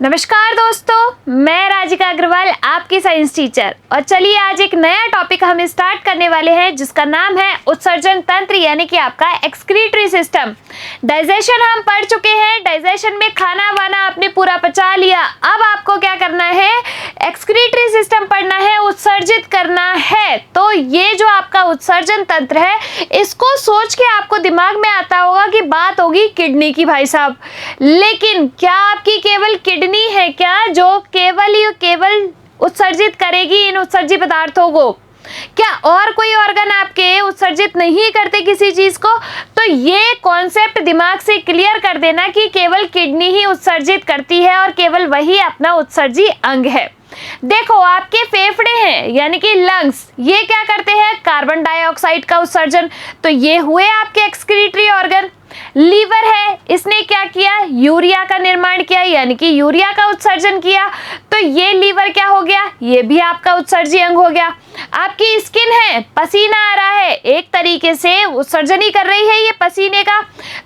नमस्कार दोस्तों, मैं राजिका अग्रवाल आपकी साइंस टीचर। और चलिए आज एक नया टॉपिक हम स्टार्ट करने वाले हैं जिसका नाम है उत्सर्जन तंत्र यानी कि आपका एक्सक्रीटरी सिस्टम। डाइजेशन हम पढ़ चुके हैं, डाइजेशन में खाना वाना आपने पूरा पचा लिया। अब आपको क्या करना है, एक्सक्रीटरी सिस्टम पढ़ना है, उत्सर्जित करना है। तो ये जो आपका उत्सर्जन तंत्र है, इसको सोच के आपको दिमाग में आता होगा कि बात होगी किडनी की भाई साहब। लेकिन क्या आपकी केवल किडनी है क्या जो केवल उत्सर्जित करेगी इन उत्सर्जित पदार्थों को? क्या और कोई ऑर्गन आपके उत्सर्जित नहीं करते किसी चीज को? तो ये कॉन्सेप्ट दिमाग से क्लियर कर देना कि केवल किडनी ही उत्सर्जित करती है और केवल वही अपना उत्सर्जी अंग है। देखो, आपके फेफड़े हैं यानी कि लंग्स, ये क्या करते हैं, कार्बन डाइऑक्साइड का उत्सर्जन। तो ये हुए आपके एक्सक्रीटरी ऑर्गन। लीवर है, इसने क्या किया, यूरिया का निर्माण किया यानी कि यूरिया का उत्सर्जन किया। तो ये लीवर क्या हो गया, ये भी आपका उत्सर्जी अंग हो गया। आपकी स्किन है, पसीना आ रहा है, एक तरीके से उत्सर्जन ही कर रही है ये पसीने का।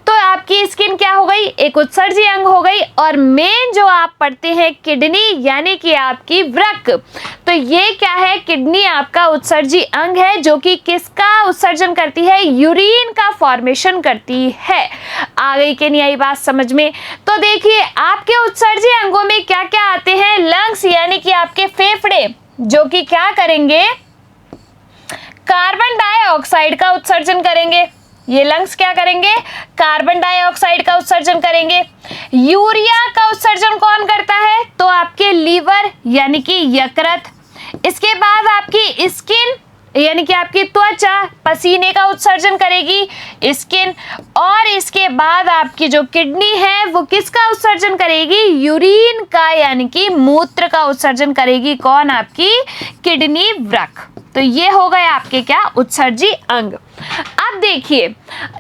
तो आपकी स्किन क्या हो गई, एक उत्सर्जी अंग हो गई। और मेन जो आप पढ़ते हैं किडनी यानी कि आपकी वृक्क, तो ये क्या है, किडनी आपका उत्सर्जी अंग है जो कि किसका उत्सर्जन करती है, यूरिन का फॉर्मेशन करती है। आ गई कि नहीं आई बात समझ में? तो देखिए आपके उत्सर्जी अंगों में क्या क्या आते हैं, लंग्स यानी कि आपके फेफड़े जो कि क्या करेंगे, कार्बन डाइऑक्साइड का उत्सर्जन करेंगे। ये लंग्स क्या करेंगे, कार्बन डाइऑक्साइड का उत्सर्जन करेंगे। यूरिया का उत्सर्जन कौन करता है, तो आपके लीवर यानी कि यकृत। इसके बाद आपकी स्किन यानी कि आपकी त्वचा पसीने का उत्सर्जन करेगी, स्किन। और इसके बाद आपकी जो किडनी है वो किसका उत्सर्जन करेगी, यूरिन का यानी कि मूत्र का उत्सर्जन करेगी। कौन, आपकी किडनी वृक्क। तो ये हो गए आपके क्या, उत्सर्जी अंग। अब देखिए,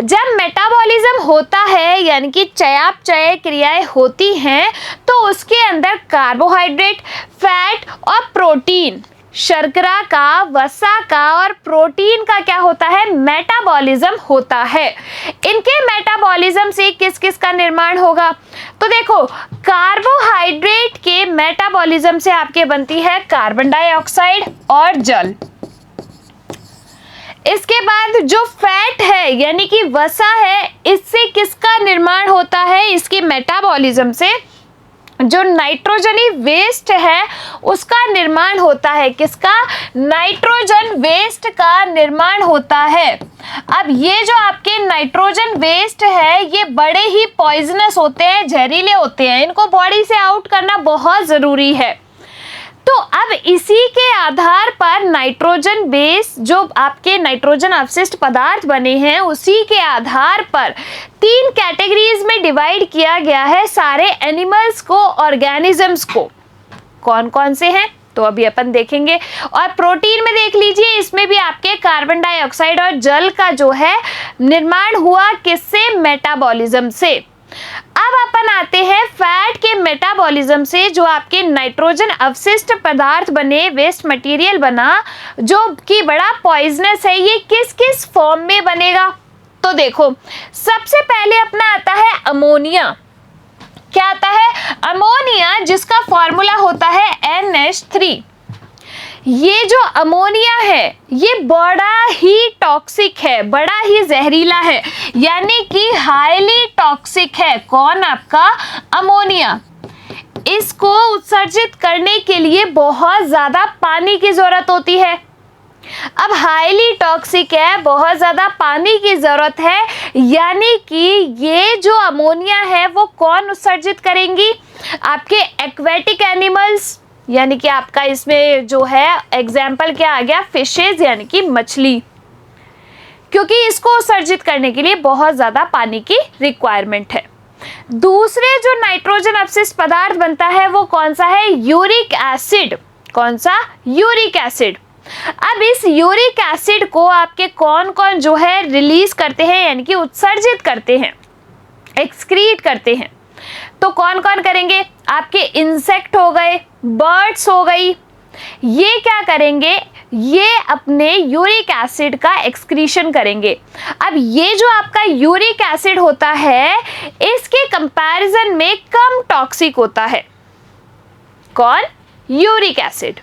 जब मेटाबॉलिज्म होता है यानी कि चयापचय क्रियाएं होती हैं तो उसके अंदर कार्बोहाइड्रेट, फैट और प्रोटीन, शर्करा का, वसा का और प्रोटीन का क्या होता है, मेटाबॉलिज्म होता है। इनके मेटाबॉलिज्म से किस किस का निर्माण होगा, तो देखो कार्बोहाइड्रेट के मेटाबॉलिज्म से आपके बनती है कार्बन डाइऑक्साइड और जल। इसके बाद जो फैट है यानी कि वसा है, इससे किसका निर्माण होता है, इसके मेटाबॉलिज्म से जो नाइट्रोजनी वेस्ट है उसका निर्माण होता है। किसका, नाइट्रोजन वेस्ट का निर्माण होता है। अब ये जो आपके नाइट्रोजन वेस्ट है ये बड़े ही पॉइजनस होते हैं, जहरीले होते हैं, इनको बॉडी से आउट करना बहुत ज़रूरी है। तो अब इसी के आधार पर नाइट्रोजन बेस जो आपके नाइट्रोजन अवशिष्ट पदार्थ बने हैं उसी के आधार पर 3 कैटेगरीज में डिवाइड किया गया है सारे एनिमल्स को, ऑर्गेनिजम्स को। कौन कौन से हैं तो अभी अपन देखेंगे। और प्रोटीन में देख लीजिए, इसमें भी आपके कार्बन डाइऑक्साइड और जल का जो है निर्माण हुआ किससे, मेटाबॉलिज्म से। अब अपन आते हैं फैट के मेटाबॉलिज्म से, जो आपके नाइट्रोजन अवशिष्ट पदार्थ बने, वेस्ट मटेरियल बना जो कि बड़ा पॉइजनस है, ये किस किस फॉर्म में बनेगा। तो देखो सबसे पहले अपना आता है अमोनिया। क्या आता है, अमोनिया, जिसका फॉर्मूला होता है NH3। ये जो अमोनिया है ये बड़ा ही टॉक्सिक है, बड़ा ही जहरीला है, यानी कि हाईली टॉक्सिक है। कौन, आपका अमोनिया। इसको उत्सर्जित करने के लिए बहुत ज़्यादा पानी की ज़रूरत होती है। अब हाईली टॉक्सिक है, बहुत ज़्यादा पानी की ज़रूरत है, यानी कि ये जो अमोनिया है वो कौन उत्सर्जित करेंगी, आपके एक्वेटिक एनिमल्स, यानी कि आपका इसमें जो है एग्जाम्पल क्या आ गया, फिशेज यानी कि मछली, क्योंकि इसको उत्सर्जित करने के लिए बहुत ज़्यादा पानी की रिक्वायरमेंट है। दूसरे जो नाइट्रोजन अवशिष्ट पदार्थ बनता है वो कौन सा है, यूरिक एसिड। कौन सा, यूरिक एसिड। अब इस यूरिक एसिड को आपके कौन कौन जो है रिलीज करते हैं यानी कि उत्सर्जित करते हैं, एक्सक्रीट करते हैं। तो कौन कौन करेंगे, आपके इंसेक्ट हो गए, बर्ड्स हो गई, ये क्या करेंगे, ये अपने यूरिक एसिड का एक्सक्रीशन करेंगे। अब ये जो आपका यूरिक एसिड होता है इसके कंपैरिजन में कम टॉक्सिक होता है। कौन? Uric acid.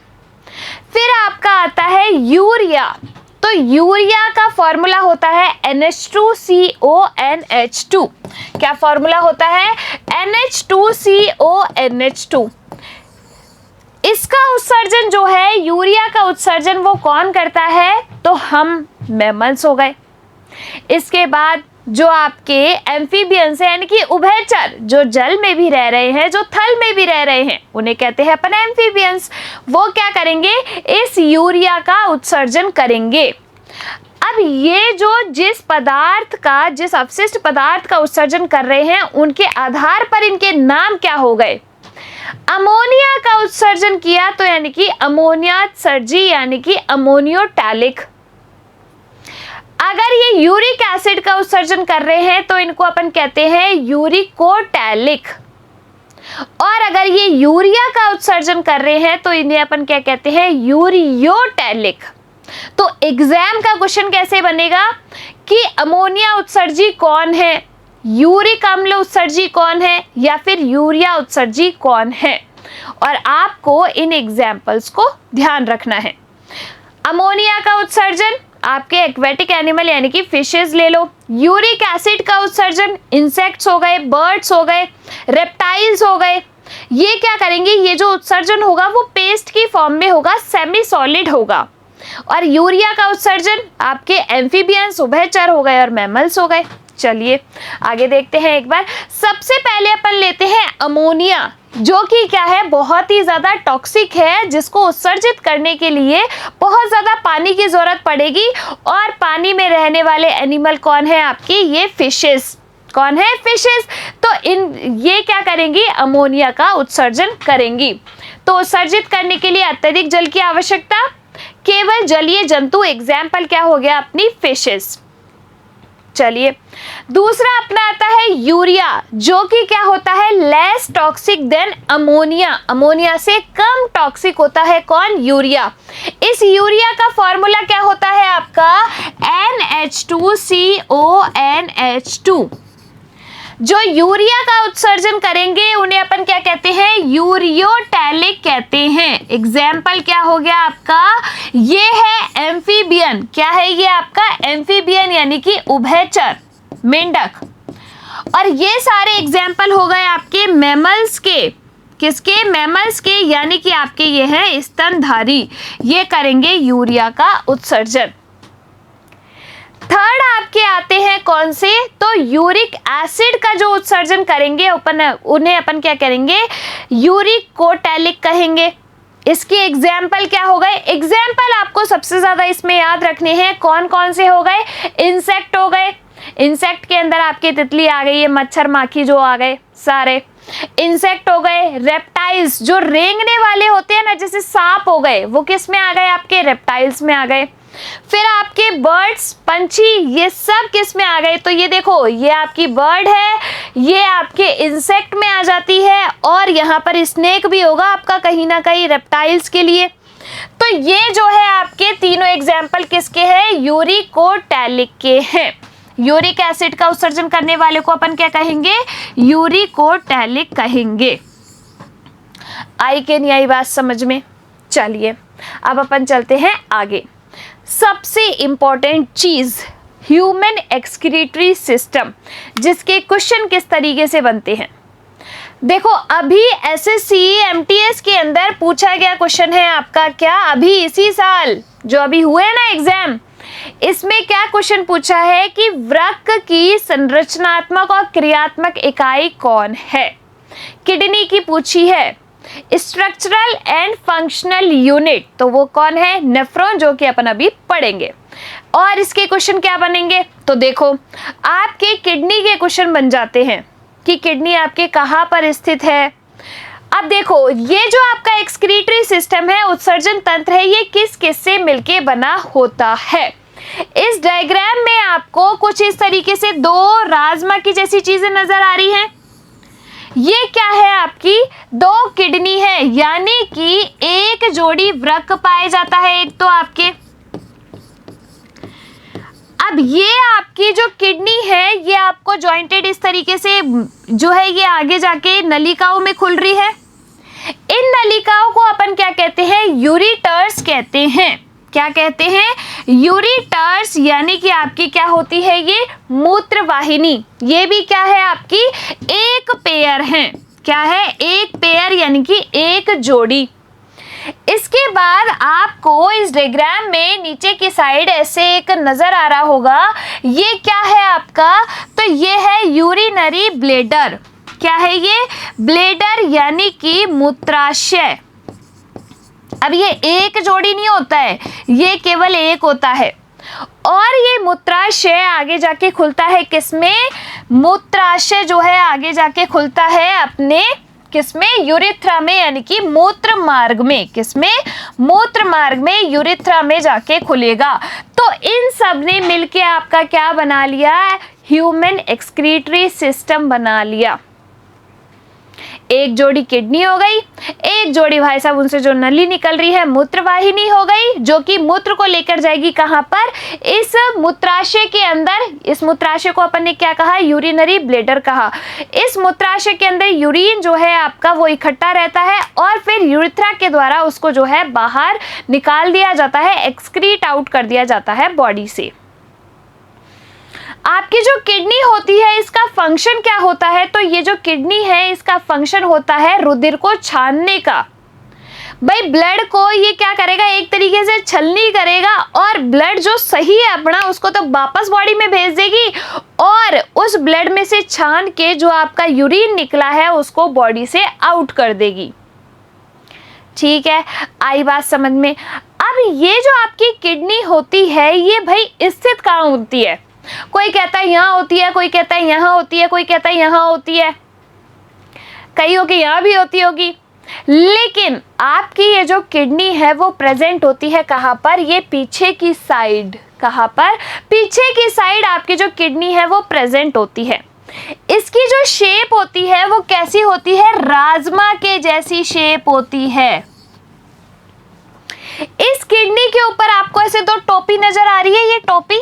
फिर आपका आता है यूरिया। तो यूरिया का फॉर्मूला होता है NH2CONH2। क्या फॉर्मूला होता है? NH2CONH2। इसका उत्सर्जन जो है, यूरिया का उत्सर्जन वो कौन करता है? तो हम मैमल्स हो गए। इसके बाद जो आपके एम्फीबियंस है यानी कि उभयचर, जो जल में भी रह रहे हैं, जो थल में भी रह रहे हैं, उन्हें कहते हैं अपन एम्फीबियंस। वो क्या करेंगे? इस यूरिया का उत्सर्जन करेंगे। अब ये जो जिस अपशिष्ट पदार्थ का उत्सर्जन कर रहे हैं, उनके आधार पर इनके नाम क्या हो गए? अमोनिया का उत्सर्जन किया तो यानी कि अमोनियात्सर्जी यानी कि अमोनियोटैलिक। अगर ये यूरिक एसिड का उत्सर्जन कर रहे हैं तो इनको अपन कहते हैं यूरिकोटैलिक। और अगर ये यूरिया का उत्सर्जन कर रहे हैं तो इन्हें अपन क्या कहते हैं? यूरियोटैलिक। तो एग्जाम का क्वेश्चन कैसे बनेगा कि अमोनिया उत्सर्जी कौन है, यूरिक अम्ल उत्सर्जी कौन है, या फिर यूरिया उत्सर्जी कौन है? और आपको इन एग्जाम्पल्स को ध्यान रखना है। अमोनिया का उत्सर्जन आपके एक्वेटिक एनिमल यानी कि फिशेस ले लो। यूरिक एसिड का उत्सर्जन इंसेक्ट्स हो गए, बर्ड्स हो गए, रेप्टाइल्स हो गए। ये क्या करेंगे? ये जो उत्सर्जन होगा वो पेस्ट की फॉर्म में होगा, सेमी सॉलिड होगा। और यूरिया का उत्सर्जन आपके एम्फीबियंस, उभयचर हो गए और मैमल्स हो गए। चलिए आगे देखते हैं एक बार। सबसे पहले अपन लेते हैं अमोनिया, जो कि क्या है? बहुत ही ज्यादा टॉक्सिक है, जिसको उत्सर्जित करने के लिए बहुत ज्यादा पानी की जरूरत पड़ेगी। और पानी में रहने वाले एनिमल कौन है आपकी? ये फिशेस। कौन है? फिशेस। तो ये क्या करेंगी? अमोनिया का उत्सर्जन करेंगी। तो उत्सर्जित करने के लिए अत्यधिक जल की आवश्यकता, केवल जलीय जंतु। एग्जाम्पल क्या हो गया? अपनी फिशेस। चलिए दूसरा अपना आता है यूरिया, जो कि क्या होता है? Less toxic then ammonia. Ammonia से कम टॉक्सिक होता है कौन? यूरिया। इस यूरिया का फॉर्मूला क्या होता है आपका? NH2CONH2। जो यूरिया का उत्सर्जन करेंगे उन्हें अपन क्या कहते हैं? यूरियोटैलिक कहते हैं। एग्जाम्पल क्या हो गया आपका? ये है एम्फीबियन। क्या है ये आपका? एम्फीबियन यानी कि उभयचर, मेंढक। और ये सारे एग्जाम्पल हो गए आपके मैमल्स के। किसके? मैमल्स के, यानी कि आपके ये हैं स्तनधारी। ये करेंगे यूरिया का उत्सर्जन। थर्ड आपके आते हैं कौन से? तो यूरिक एसिड का जो उत्सर्जन करेंगे उन्हें अपन क्या करेंगे? यूरिकोटैलिक कहेंगे। इसके एग्जाम्पल क्या हो गए? एग्जाम्पल आपको सबसे ज्यादा इसमें याद रखने हैं। कौन कौन से हो गए? इंसेक्ट हो गए। इंसेक्ट के अंदर आपकी तितली आ गई है, मच्छर माखी जो आ गए सारे इंसेक्ट हो गए। रेप्टाइल्स जो रेंगने वाले होते हैं ना, जैसे सांप हो गए, वो किस में आ गए? आपके रेप्टाइल्स में आ गए। फिर आपके बर्ड्स, पंछी, ये सब किस में आ गए? तो ये देखो, ये आपकी बर्ड है, ये आपके इंसेक्ट में आ जाती है, और यहाँ पर स्नेक भी होगा आपका कहीं ना कहीं रेप्टाइल्स के लिए। तो ये जो है आपके तीनों एग्जाम्पल किसके हैं? यूरिकोटैलिक के हैं। यूरिक एसिड का उत्सर्जन करने वाले को अपन क्या कहेंगे? यूरिकोटैलिक कहेंगे। आई के नहीं आई बात समझ में? चलिए अब अपन चलते हैं आगे। सबसे इंपॉर्टेंट चीज, ह्यूमन एक्सक्रीटरी सिस्टम, जिसके क्वेश्चन किस तरीके से बनते हैं। देखो अभी SSC MTS के अंदर पूछा गया क्वेश्चन है आपका, क्या अभी इसी साल जो अभी हुए ना एग्जाम, इसमें क्या क्वेश्चन पूछा है कि वृक्क की संरचनात्मक और क्रियात्मक इकाई कौन है। किडनी की पूछी है। स्ट्रक्चरल एंड फंक्शनल यूनिट, तो वो कौन है? नेफ्रॉन, जो कि अपन अभी पढ़ेंगे। और इसके क्वेश्चन क्या बनेंगे? तो देखो आपके किडनी के क्वेश्चन बन जाते हैं कि किडनी आपके कहाँ पर स्थित है। अब देखो ये जो आपका एक्सक्रीटरी सिस्टम है, उत्सर्जन तंत्र है, ये किस किस से मिलके बना होता है। इस डायग्राम में आपको कुछ इस तरीके से दो राजमा की जैसी चीजें नजर आ रही हैं। ये क्या है? आपकी दो किडनी है, यानी कि एक जोड़ी वृक्क पाए जाता है। एक तो आपके, अब ये आपकी जो किडनी है ये आपको जॉइंटेड इस तरीके से जो है ये आगे जाके नलिकाओं में खुल रही है। इन नलिका यूरिटर्स कहते हैं। क्या कहते हैं? यूरिटर्स, यानी कि आपकी क्या होती है ये मूत्र वाहिनी। ये भी क्या है आपकी एक पेयर है। क्या है? एक पेयर, यानी कि एक जोड़ी। इसके बाद आपको इस डायग्राम में नीचे की साइड ऐसे एक नजर आ रहा होगा, ये क्या है आपका? तो ये है यूरिनरी ब्लैडर। क्या है ये? ब्लैडर, यानी कि मूत्राशय। अब ये एक जोड़ी नहीं होता है, ये केवल एक होता है। और ये मूत्राशय आगे जाके खुलता है किसमें? मूत्राशय जो है आगे जाके खुलता है अपने किसमें? यूरेथ्रा में, यानी कि मूत्र मार्ग में। किसमें? मूत्र मार्ग में, यूरेथ्रा में जाके खुलेगा। तो इन सब ने मिलके आपका क्या बना लिया? ह्यूमन एक्सक्रीटरी सिस्टम बना लिया। एक जोड़ी किडनी हो गई, एक जोड़ी भाई साहब उनसे जो नली निकल रही है मूत्रवाहिनी हो गई, जो कि मूत्र को लेकर जाएगी कहां पर? इस मूत्राशय के अंदर। इस मूत्राशय को अपन ने क्या कहा? यूरिनरी ब्लैडर कहा। इस मूत्राशय के अंदर यूरिन जो है आपका वो इकट्ठा रहता है और फिर यूरेथ्रा के द्वारा उसको जो है बाहर निकाल दिया जाता है, एक्सक्रीट आउट कर दिया जाता है बॉडी से। आपकी जो किडनी होती है इसका फंक्शन क्या होता है? तो ये जो किडनी है इसका फंक्शन होता है रुधिर को छानने का। भाई ब्लड को ये क्या करेगा? एक तरीके से छलनी करेगा और ब्लड जो सही है अपना उसको तो वापस बॉडी में भेज देगी और उस ब्लड में से छान के जो आपका यूरिन निकला है उसको बॉडी से आउट कर देगी। ठीक है, आई बात समझ में? अब ये जो आपकी किडनी होती है ये भाई स्थित कहाँ होती है? कोई कहता है यहाँ होती है, कोई कहता है यहाँ होती है, कोई कहता है यहाँ होती है, कईयों की यहाँ भी होती होगी। लेकिन आपकी ये जो किडनी है वो प्रेजेंट होती है कहाँ पर? ये पीछे की साइड। कहाँ पर? पीछे की साइड आपकी जो किडनी है वो प्रेजेंट होती है। इसकी जो शेप होती है वो कैसी होती है? राजमा के जैसी शेप होती है। इस किडनी के ऊपर आपको ऐसे दो टोपी नजर आ रही है। ये टोपी,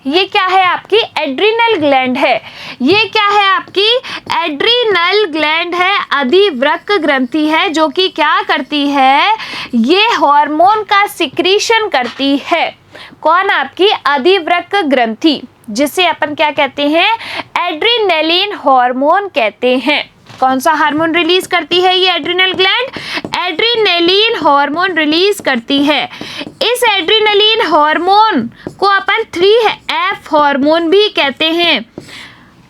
ये क्या है? आपकी एड्रिनल ग्लैंड है। ये क्या है? आपकी एड्रिनल ग्लैंड है, अधिवृक्क ग्रंथि है, जो कि क्या करती है? ये हार्मोन का सिक्रीशन करती है। कौन? आपकी अधिवृक्क ग्रंथि, जिसे अपन क्या कहते हैं? एड्रिनलिन हार्मोन कहते हैं। कौन सा हार्मोन रिलीज करती है ये adrenal gland? Adrenaline hormone release करती है। इस एड्रिनलिन हार्मोन को अपन 3F हार्मोन भी कहते हैं।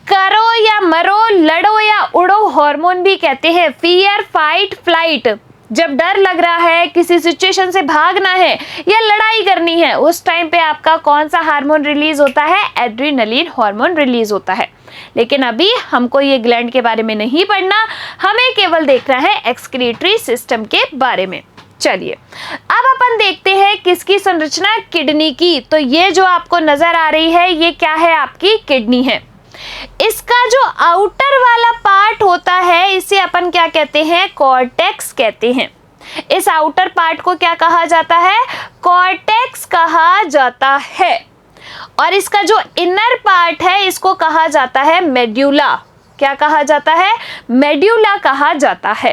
करो या मरो, लड़ो या उड़ो हार्मोन भी कहते हैं। फियर, फाइट, फ्लाइट, जब डर लग रहा है, किसी सिचुएशन से भागना है या लड़ाई करनी है, उस टाइम पे आपका कौन सा हार्मोन रिलीज होता है? एड्रिनलिन हार्मोन रिलीज होता है। लेकिन अभी हमको ये ग्लैंड के बारे में नहीं पढ़ना, हमें केवल देखना है एक्सक्रीटरी सिस्टम के बारे में। चलिए अब अपन देखते हैं किसकी संरचना? किडनी की। तो ये जो आपको नजर आ रही है ये क्या है? आपकी किडनी है। इसका जो आउटर वाला पार्ट होता है इसे अपन क्या कहते हैं? कॉर्टेक्स कहते हैं। इस आउटर पार्ट को क्या कहा जाता है? कॉर्टेक्स कहा जाता है। और इसका जो इनर पार्ट है इसको कहा जाता है मेड्यूला। क्या कहा जाता है? मेड्यूला कहा जाता है।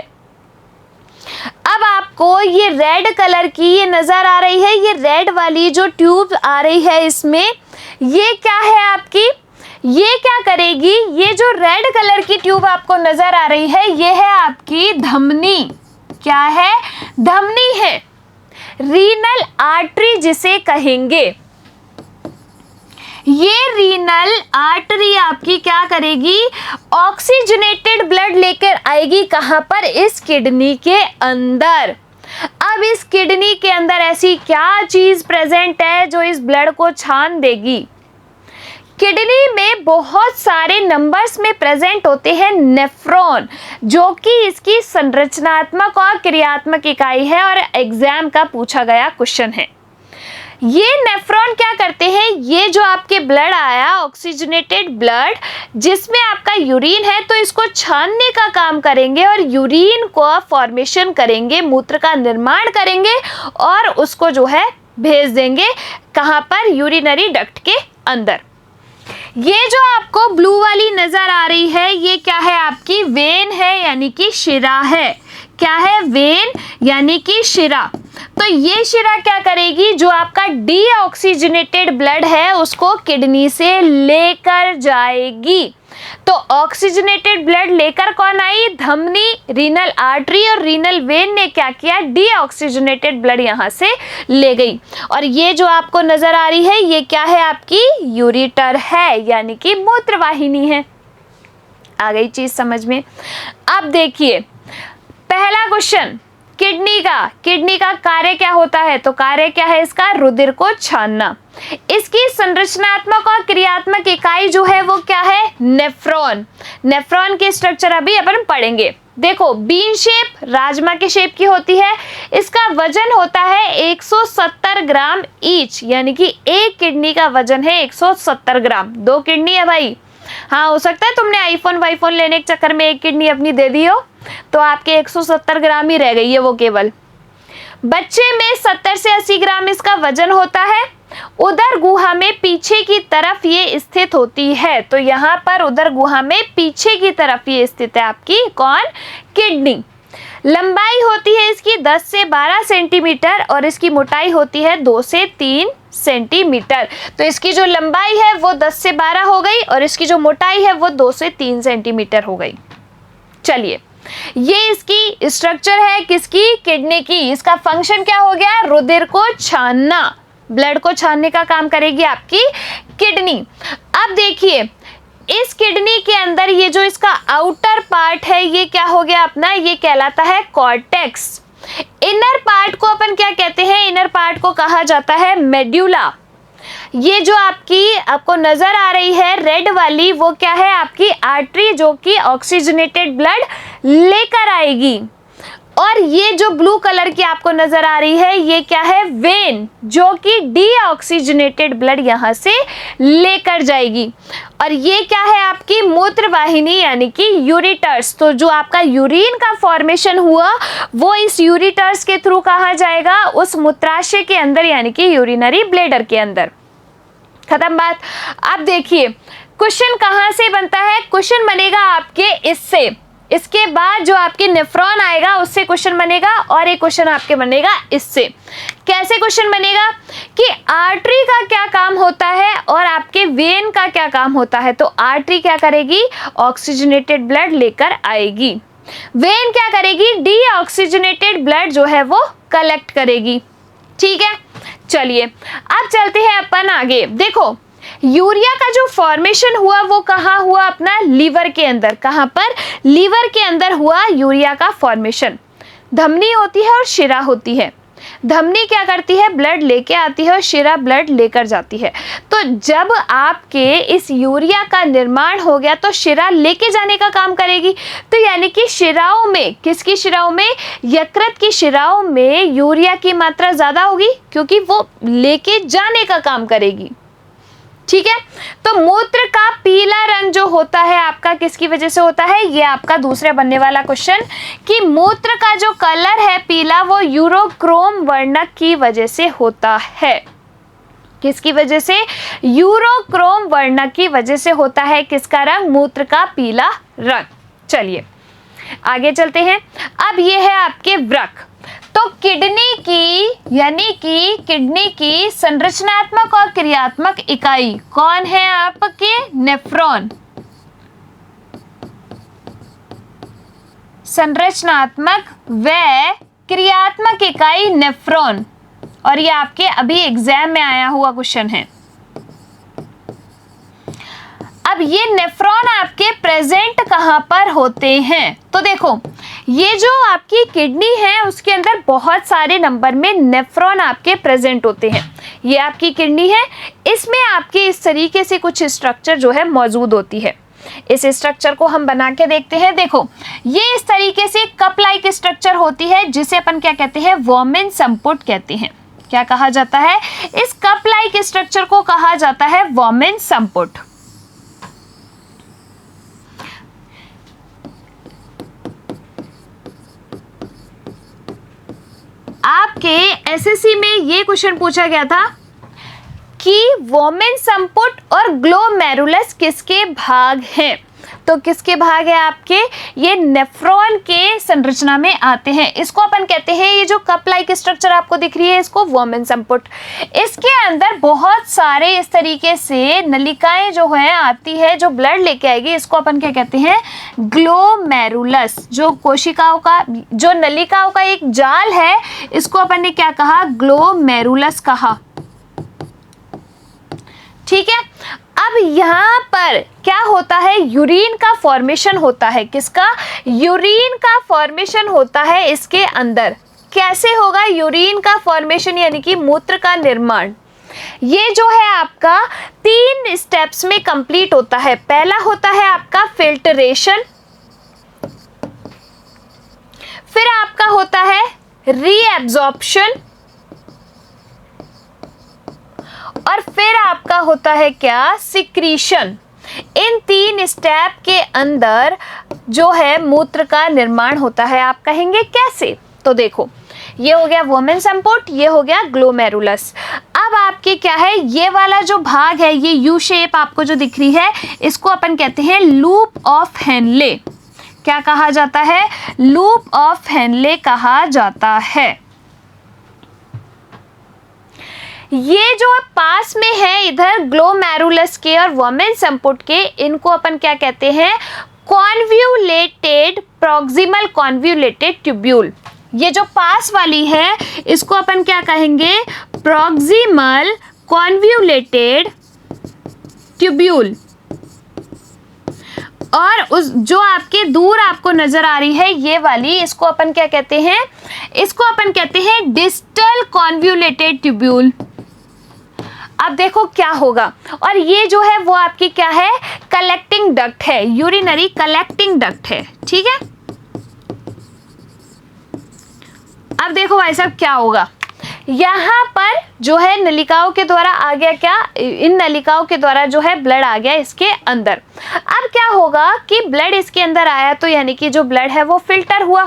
अब आपको ये रेड कलर की ये नजर आ रही है, ये रेड वाली जो ट्यूब आ रही है इसमें, ये क्या है आपकी? ये क्या करेगी? ये जो रेड कलर की ट्यूब आपको नजर आ रही है ये है आपकी धमनी। क्या है? धमनी है। रीनल आर्टरी जिसे कहेंगे। ये रीनल आर्टरी आपकी क्या करेगी? ऑक्सीजनेटेड ब्लड लेकर आएगी कहां पर? इस किडनी के अंदर। अब इस किडनी के अंदर ऐसी क्या चीज प्रेजेंट है जो इस ब्लड को छान देगी? किडनी में बहुत सारे नंबर्स में प्रेजेंट होते हैं नेफ्रॉन, जो कि इसकी संरचनात्मक और क्रियात्मक इकाई है और एग्जाम का पूछा गया क्वेश्चन है। ये नेफ्रॉन क्या करते हैं? ये जो आपके ब्लड आया, ऑक्सीजनेटेड ब्लड, जिसमें आपका यूरिन है, तो इसको छानने का काम करेंगे और यूरिन को फॉर्मेशन करेंगे, मूत्र का निर्माण करेंगे और उसको जो है भेज देंगे कहां पर? यूरिनरी डक्ट के अंदर। ये जो आपको ब्लू वाली नजर आ रही है ये क्या है? आपकी वेन है, यानी कि शिरा है। क्या है? वेन यानी कि शिरा। तो ये शिरा क्या करेगी, जो आपका डीऑक्सीजनेटेड ब्लड है उसको किडनी से लेकर जाएगी। तो ऑक्सीजनेटेड ब्लड लेकर कौन आई, धमनी, रीनल आर्टरी और रीनल वेन ने क्या किया, डीऑक्सीजनेटेड ब्लड यहां से ले गई। और ये जो आपको नजर आ रही है ये क्या है, आपकी यूरेटर है, यानी कि मूत्रवाहिनी है। आ गई चीज समझ में। अब देखिए पहला क्वेश्चन, किडनी का कार्य क्या होता है, तो कार्य क्या है इसका, रुधिर को छानना। इसकी संरचनात्मक और क्रियात्मक इकाई जो है वो क्या है, नेफ्रॉन। नेफ्रॉन के स्ट्रक्चर अभी अपन पढ़ेंगे। देखो बीन शेप, राजमा के शेप की होती है। इसका वजन होता है 170 ग्राम ईच, यानी कि एक किडनी का वजन है 170 ग्राम। 2 किडनी है भाई। हाँ, हो सकता है तुमने आईफोन वाईफोन लेने के चक्कर में एक किडनी अपनी दे दी हो, तो आपके 170 ग्राम ही रह गई है वो केवल। बच्चे में 70 से 80 ग्राम इसका वजन होता है। उदर गुहा में पीछे की तरफ ये स्थित होती है। तो यहाँ पर उदर गुहा में पीछे की तरफ ये स्थित है आपकी कौन, किडनी। लंबाई होती है इसकी 10 से 12 सेंटीमीटर और इसकी मोटाई होती है 2 से 3 सेंटीमीटर। तो इसकी जो लंबाई है वो 10 से 12 हो गई और इसकी जो मोटाई है वो 2 से 3 सेंटीमीटर हो गई। चलिए, ये इसकी स्ट्रक्चर है किसकी, किडनी की। इसका फंक्शन क्या हो गया, रुधिर को छानना, ब्लड को छानने का काम करेगी आपकी किडनी। अब देखिए इस किडनी के अंदर ये जो इसका आउटर पार्ट है ये क्या हो गया अपना, ये कहलाता है कॉर्टेक्स। इनर पार्ट को अपन क्या कहते हैं, इनर पार्ट को कहा जाता है मेड्यूला। ये जो आपको नजर आ रही है रेड वाली वो क्या है, आपकी आर्टरी, जो कि ऑक्सीजनेटेड ब्लड लेकर आएगी। और ये जो ब्लू कलर की आपको नजर आ रही है ये क्या है, वेन, जो कि डीऑक्सीजनेटेड ब्लड यहां से लेकर जाएगी। और ये क्या है आपकी मूत्रवाहिनी, यानी कि यूरेटर्स। तो जो आपका यूरिन का फॉर्मेशन हुआ वो इस यूरेटर्स के थ्रू कहा जाएगा उस मूत्राशय के अंदर, यानी कि यूरिनरी ब्लैडर के अंदर। खत्म बात। अब देखिए क्वेश्चन कहां से बनता है, क्वेश्चन बनेगा आपके इससे, इसके बाद जो आपके नेफ्रॉन आएगा उससे क्वेश्चन बनेगा, और एक क्वेश्चन आपके बनेगा इससे। कैसे क्वेश्चन बनेगा कि आर्टरी का क्या काम होता है और आपके वेन का क्या काम होता है। तो आर्टरी क्या करेगी, ऑक्सीजनेटेड ब्लड लेकर आएगी। वेन क्या करेगी, डीऑक्सीजनेटेड ब्लड जो है वो कलेक्ट करेगी। ठीक है, चलिए अब चलते हैं अपन आगे। देखो यूरिया का जो फॉर्मेशन हुआ वो कहाँ हुआ, अपना लीवर के अंदर। कहाँ पर, लीवर के अंदर हुआ यूरिया का फॉर्मेशन। धमनी होती है और शिरा होती है। धमनी क्या करती है, ब्लड लेके आती है और शिरा ब्लड लेकर जाती है। तो जब आपके इस यूरिया का निर्माण हो गया तो शिरा लेके जाने का काम करेगी। तो यानी कि शिराओं में, किसकी शिराओं में, यकृत की शिराओं में यूरिया की मात्रा ज्यादा होगी क्योंकि वो लेके जाने का काम करेगी। ठीक है, तो मूत्र का पीला रंग जो होता है आपका किसकी वजह से होता है, ये आपका दूसरे बनने वाला क्वेश्चन, कि मूत्र का जो कलर है पीला वो यूरोक्रोम वर्णक की वजह से होता है। किसकी वजह से, यूरोक्रोम वर्णक की वजह से होता है किसका रंग, मूत्र का पीला रंग। चलिए आगे चलते हैं। अब ये है आपके वृक्क। तो किडनी की, यानी कि किडनी की संरचनात्मक और क्रियात्मक इकाई कौन है आपके, नेफ्रॉन। संरचनात्मक व क्रियात्मक इकाई नेफ्रॉन, और ये आपके अभी एग्जाम में आया हुआ क्वेश्चन है। अब ये नेफ्रॉन आपके प्रेजेंट कहां पर होते हैं, तो देखो ये जो आपकी किडनी है उसके अंदर बहुत सारे नंबर में नेफ्रॉन आपके प्रेजेंट होते हैं। ये आपकी किडनी है, इसमें आपके इस तरीके से कुछ स्ट्रक्चर जो है मौजूद होती है। इस स्ट्रक्चर को हम बना के देखते हैं। देखो ये इस तरीके से कप लाइक स्ट्रक्चर होती है जिसे अपन क्या कहते हैं, वोमेन संपुट कहते हैं। क्या कहा जाता है, इस कप लाइक स्ट्रक्चर को कहा जाता है वोमेन संपुट। आपके एसएससी में ये क्वेश्चन पूछा गया था कि वोमेन संपुट और ग्लोमेरुलस किसके भाग हैं। तो तो किसके भाग है आपके, ये नेफ्रॉन के संरचना में आते हैं। इसको अपन कहते हैं, ये जो कप लाइक स्ट्रक्चर आपको दिख रही है इसको वोमेन संपुट। इसके अंदर बहुत सारे इस तरीके से नलिकाएं जो है आती है, जो ब्लड लेके आएगी, इसको अपन क्या कहते हैं, ग्लोमेरुलस। जो कोशिकाओं का, जो नलिकाओं का एक जाल है, इसको अपन ने क्या कहा, ग्लोमेरुलस कहा। ठीक है, अब यहाँ पर क्या होता है, यूरिन का फॉर्मेशन होता है। किसका, यूरिन का फॉर्मेशन होता है इसके अंदर। कैसे होगा यूरिन का फॉर्मेशन, यानी कि मूत्र का निर्माण। ये जो है आपका 3 स्टेप्स में कंप्लीट होता है। पहला होता है आपका फिल्टरेशन, फिर आपका होता है रीएब्जॉर्प्शन, और फिर आपका होता है क्या, सिक्रीशन। इन 3 स्टेप के अंदर जो है मूत्र का निर्माण होता है। आप कहेंगे कैसे, तो देखो, ये हो गया वोमेन संपुट, ये हो गया ग्लोमेरुलस। अब आपके क्या है, ये वाला जो भाग है, ये यू शेप आपको जो दिख रही है, इसको अपन कहते हैं लूप ऑफ हेनले। क्या कहा जाता है, लूप ऑफ हेनले कहा जाता है। ये जो पास में है इधर ग्लोमेरुलस के और वोमेन संपुट के, इनको अपन क्या कहते हैं, कॉन्व्यूलेटेड प्रॉक्सिमल कॉन्व्यूलेटेड ट्यूब्यूल। ये जो पास वाली है इसको अपन क्या कहेंगे, प्रॉक्सिमल कॉन्व्यूलेटेड ट्यूब्यूल। और उस जो आपके दूर आपको नजर आ रही है ये वाली, इसको अपन क्या कहते हैं, इसको अपन कहते हैं डिस्टल कॉन्व्यूलेटेड ट्यूब्यूल। अब देखो क्या होगा, और ये जो है वो आपकी क्या है, कलेक्टिंग डक्ट है, यूरिनरी कलेक्टिंग डक्ट है। ठीक है, अब देखो भाई साहब क्या होगा, यहाँ पर जो है नलिकाओं के द्वारा आ गया, क्या, इन नलिकाओं के द्वारा जो है ब्लड आ गया इसके अंदर। अब क्या होगा कि ब्लड इसके अंदर आया, तो यानी कि जो ब्लड है वो फिल्टर हुआ।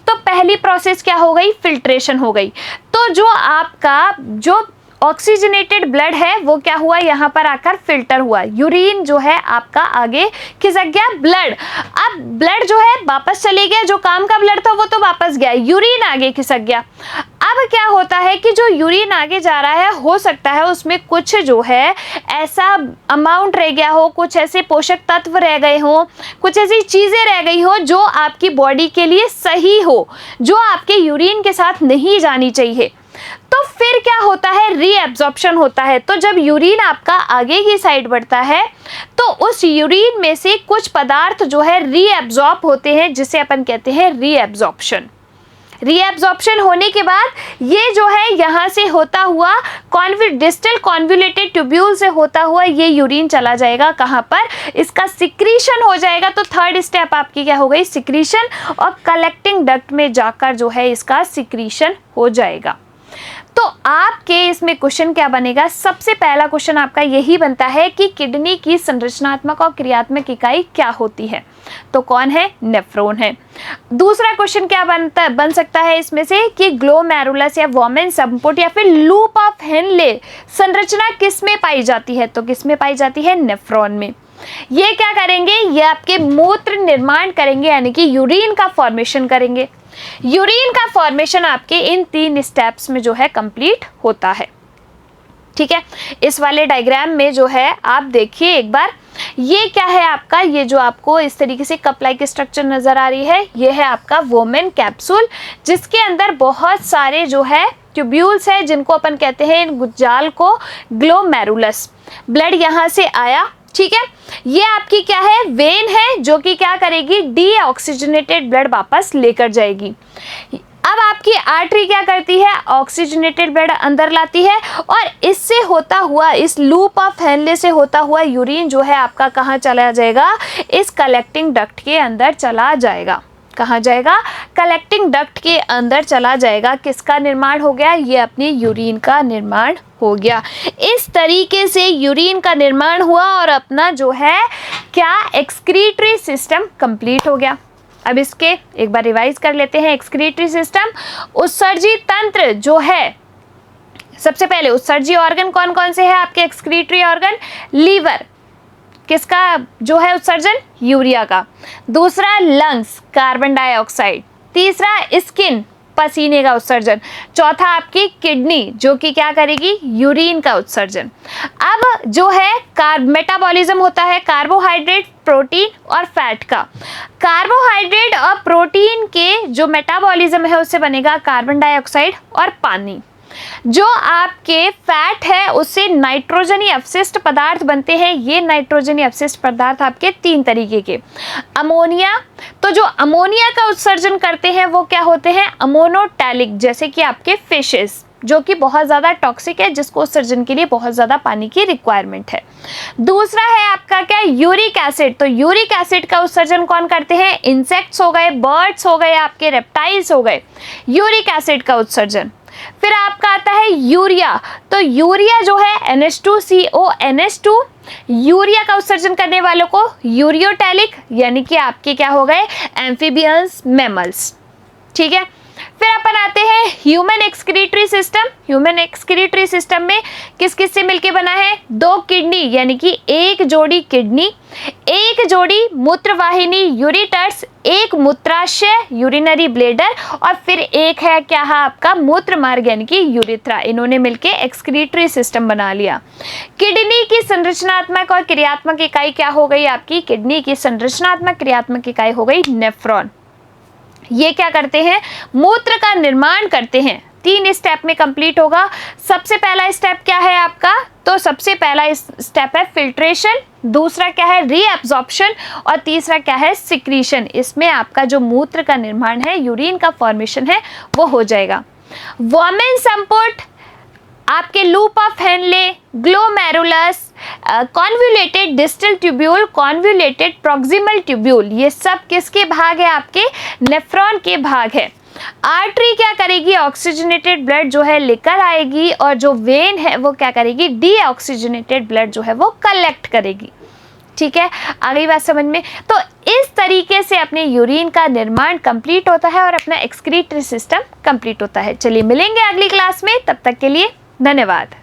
तो पहली प्रोसेस क्या हो गई, फिल्ट्रेशन हो गई। तो जो आपका जो ऑक्सीजनेटेड ब्लड है वो क्या हुआ, यहाँ पर आकर फिल्टर हुआ, यूरिन जो है आपका आगे खिसक गया ब्लड। अब ब्लड जो है वापस चले गया, जो काम का ब्लड था वो तो वापस गया, यूरिन आगे खिसक गया। अब क्या होता है कि जो यूरिन आगे जा रहा है, हो सकता है उसमें कुछ जो है ऐसा अमाउंट रह गया हो, कुछ ऐसे पोषक तत्व रह गए हो, कुछ ऐसी चीज़ें रह गई हो जो आपकी बॉडी के लिए सही हो, जो आपके यूरिन के साथ नहीं जानी चाहिए। तो फिर क्या होता है, रीएब्जॉर्प्शन होता है। तो जब यूरिन आपका आगे की साइड बढ़ता है तो उस यूरिन में से कुछ पदार्थ जो है रीएब्जॉर्ब होते हैं, जिसे अपन कहते हैं रीएब्जॉर्प्शन। रीएब्जॉर्प्शन होने के बाद ये जो है यहाँ से होता हुआ डिस्टल कॉन्व्यूलेटेड ट्यूब्यूल से होता हुआ ये यूरिन चला जाएगा कहाँ पर, इसका सिक्रीशन हो जाएगा। तो थर्ड स्टेप आपकी क्या हो गई, सिक्रीशन, और कलेक्टिंग डक्ट में जाकर जो है इसका सिक्रीशन हो जाएगा। तो आपके इसमें क्वेश्चन क्या बनेगा, सबसे पहला क्वेश्चन आपका यही बनता है कि किडनी की संरचनात्मक और क्रियात्मक इकाई क्या होती है, तो कौन है, नेफ्रॉन है। दूसरा क्वेश्चन क्या बन सकता है इसमें से कि ग्लोमेरुलस या वोमेन संपुट या फिर लूप ऑफ हेनले संरचना किस में पाई जाती है, तो किस में पाई जाती है, नेफ्रॉन में। ये क्या करेंगे, ये आपके मूत्र निर्माण करेंगे, यानी कि यूरिन का फॉर्मेशन करेंगे। यूरिन का फॉर्मेशन आपके इन 3 स्टेप्स में जो है कंप्लीट होता है। ठीक है, इस वाले डायग्राम में जो है आप देखिए एक बार, ये क्या है आपका, ये जो आपको इस तरीके से कप लाइक स्ट्रक्चर नजर आ रही है, ये है आपका वोमेन कैप्सूल, जिसके अंदर बहुत सारे जो है ट्यूब्यूल्स है, जिनको अपन कहते हैं इन जाल को ग्लोमेरुलस। ब्लड यहाँ से आया, ठीक है, ये आपकी क्या है, वेन है, जो कि क्या करेगी, डीऑक्सीजनेटेड ब्लड वापस लेकर जाएगी। अब आपकी आर्टरी क्या करती है, ऑक्सीजनेटेड ब्लड अंदर लाती है, और इससे होता हुआ, इस लूप ऑफ हेनले से होता हुआ यूरिन जो है आपका कहाँ चला जाएगा, इस कलेक्टिंग डक्ट के अंदर चला जाएगा। कहाँ जाएगा, कलेक्टिंग डक्ट के अंदर चला जाएगा। किसका निर्माण हो गया, ये अपनी यूरिन का निर्माण हो गया। इस तरीके से यूरिन का निर्माण हुआ और अपना जो है क्या, एक्सक्रीटरी सिस्टम कंप्लीट हो गया। अब इसके एक बार रिवाइज कर लेते हैं। एक्सक्रीटरी सिस्टम, उत्सर्जी तंत्र जो है, सबसे पहले उत्सर्जी ऑर्गन कौन कौन से है आपके एक्सक्रीटरी ऑर्गन, लीवर, किसका जो है उत्सर्जन, यूरिया का। दूसरा लंग्स, कार्बन डाइऑक्साइड। तीसरा स्किन, पसीने का उत्सर्जन। चौथा आपकी किडनी, जो कि क्या करेगी, यूरिन का उत्सर्जन। अब जो है मेटाबॉलिज्म होता है कार्बोहाइड्रेट, प्रोटीन और फैट का। कार्बोहाइड्रेट और प्रोटीन के जो मेटाबॉलिज्म है उससे बनेगा कार्बन डाइऑक्साइड और पानी। जो आपके फैट है उससे नाइट्रोजनी अपशिष्ट पदार्थ बनते हैं। ये नाइट्रोजनी अपशिष्ट पदार्थ आपके 3 तरीके के। अमोनिया, तो जो अमोनिया का उत्सर्जन करते हैं वो क्या होते हैं, अमोनोटैलिक, जैसे कि आपके फिशेस, जो कि बहुत ज़्यादा टॉक्सिक है, जिसको उत्सर्जन के लिए बहुत ज़्यादा पानी की रिक्वायरमेंट है। दूसरा है आपका क्या, यूरिक एसिड। तो यूरिक एसिड का उत्सर्जन कौन करते हैं, इंसेक्ट्स हो गए, बर्ड्स हो गए, आपके रेप्टाइल्स हो गए, यूरिक एसिड का उत्सर्जन। फिर आपका आता है यूरिया। तो यूरिया जो है NH2CO NH2, यूरिया का उत्सर्जन करने वालों को यूरियोटैलिक, यानी कि आपके क्या हो गए, एम्फीबियंस, मैमल्स। ठीक है। फिर अपन आते हैं human excretory system. Human excretory system में किस किस से मिलके बना है, 2 किडनी, यानी कि एक जोड़ी किडनी, एक जोड़ी मूत्रवाहिनी यूरिटर्स, एक मूत्राशय यूरिनरी ब्लेडर, और फिर एक है क्या है आपका मूत्र मार्ग, यानी कि यूरिथ्रा। इन्होंने मिलके एक्सक्रीटरी सिस्टम बना लिया। किडनी की संरचनात्मक और क्रियात्मक इकाई क्या हो गई आपकी, किडनी की संरचनात्मक क्रियात्मक इकाई हो गई नेफ्रॉन। ये क्या करते हैं, मूत्र का निर्माण करते हैं। 3 स्टेप में कंप्लीट होगा। सबसे पहला स्टेप क्या है आपका, तो सबसे पहला स्टेप है फिल्ट्रेशन, दूसरा क्या है रीअब्जॉर्प्शन, और तीसरा क्या है सिक्रीशन। इसमें आपका जो मूत्र का निर्माण है, यूरिन का फॉर्मेशन है, वो हो जाएगा। वोमेन संपुट, आपके loop of Henle, glomerulus, convoluted distal tubule, convoluted proximal tubule, ये सब किसके भाग है, आपके नेफ्रॉन के भाग है। आर्टरी क्या करेगी, ऑक्सीजनेटेड ब्लड जो है लेकर आएगी, और जो वेन है वो क्या करेगी, डीऑक्सीजनेटेड ब्लड जो है वो कलेक्ट करेगी। ठीक है, आ गई बात समझ में। तो इस तरीके से अपने यूरिन का निर्माण कंप्लीट होता है और अपना एक्सक्रीटरी सिस्टम कंप्लीट होता है। चलिए मिलेंगे अगली क्लास में, तब तक के लिए धन्यवाद।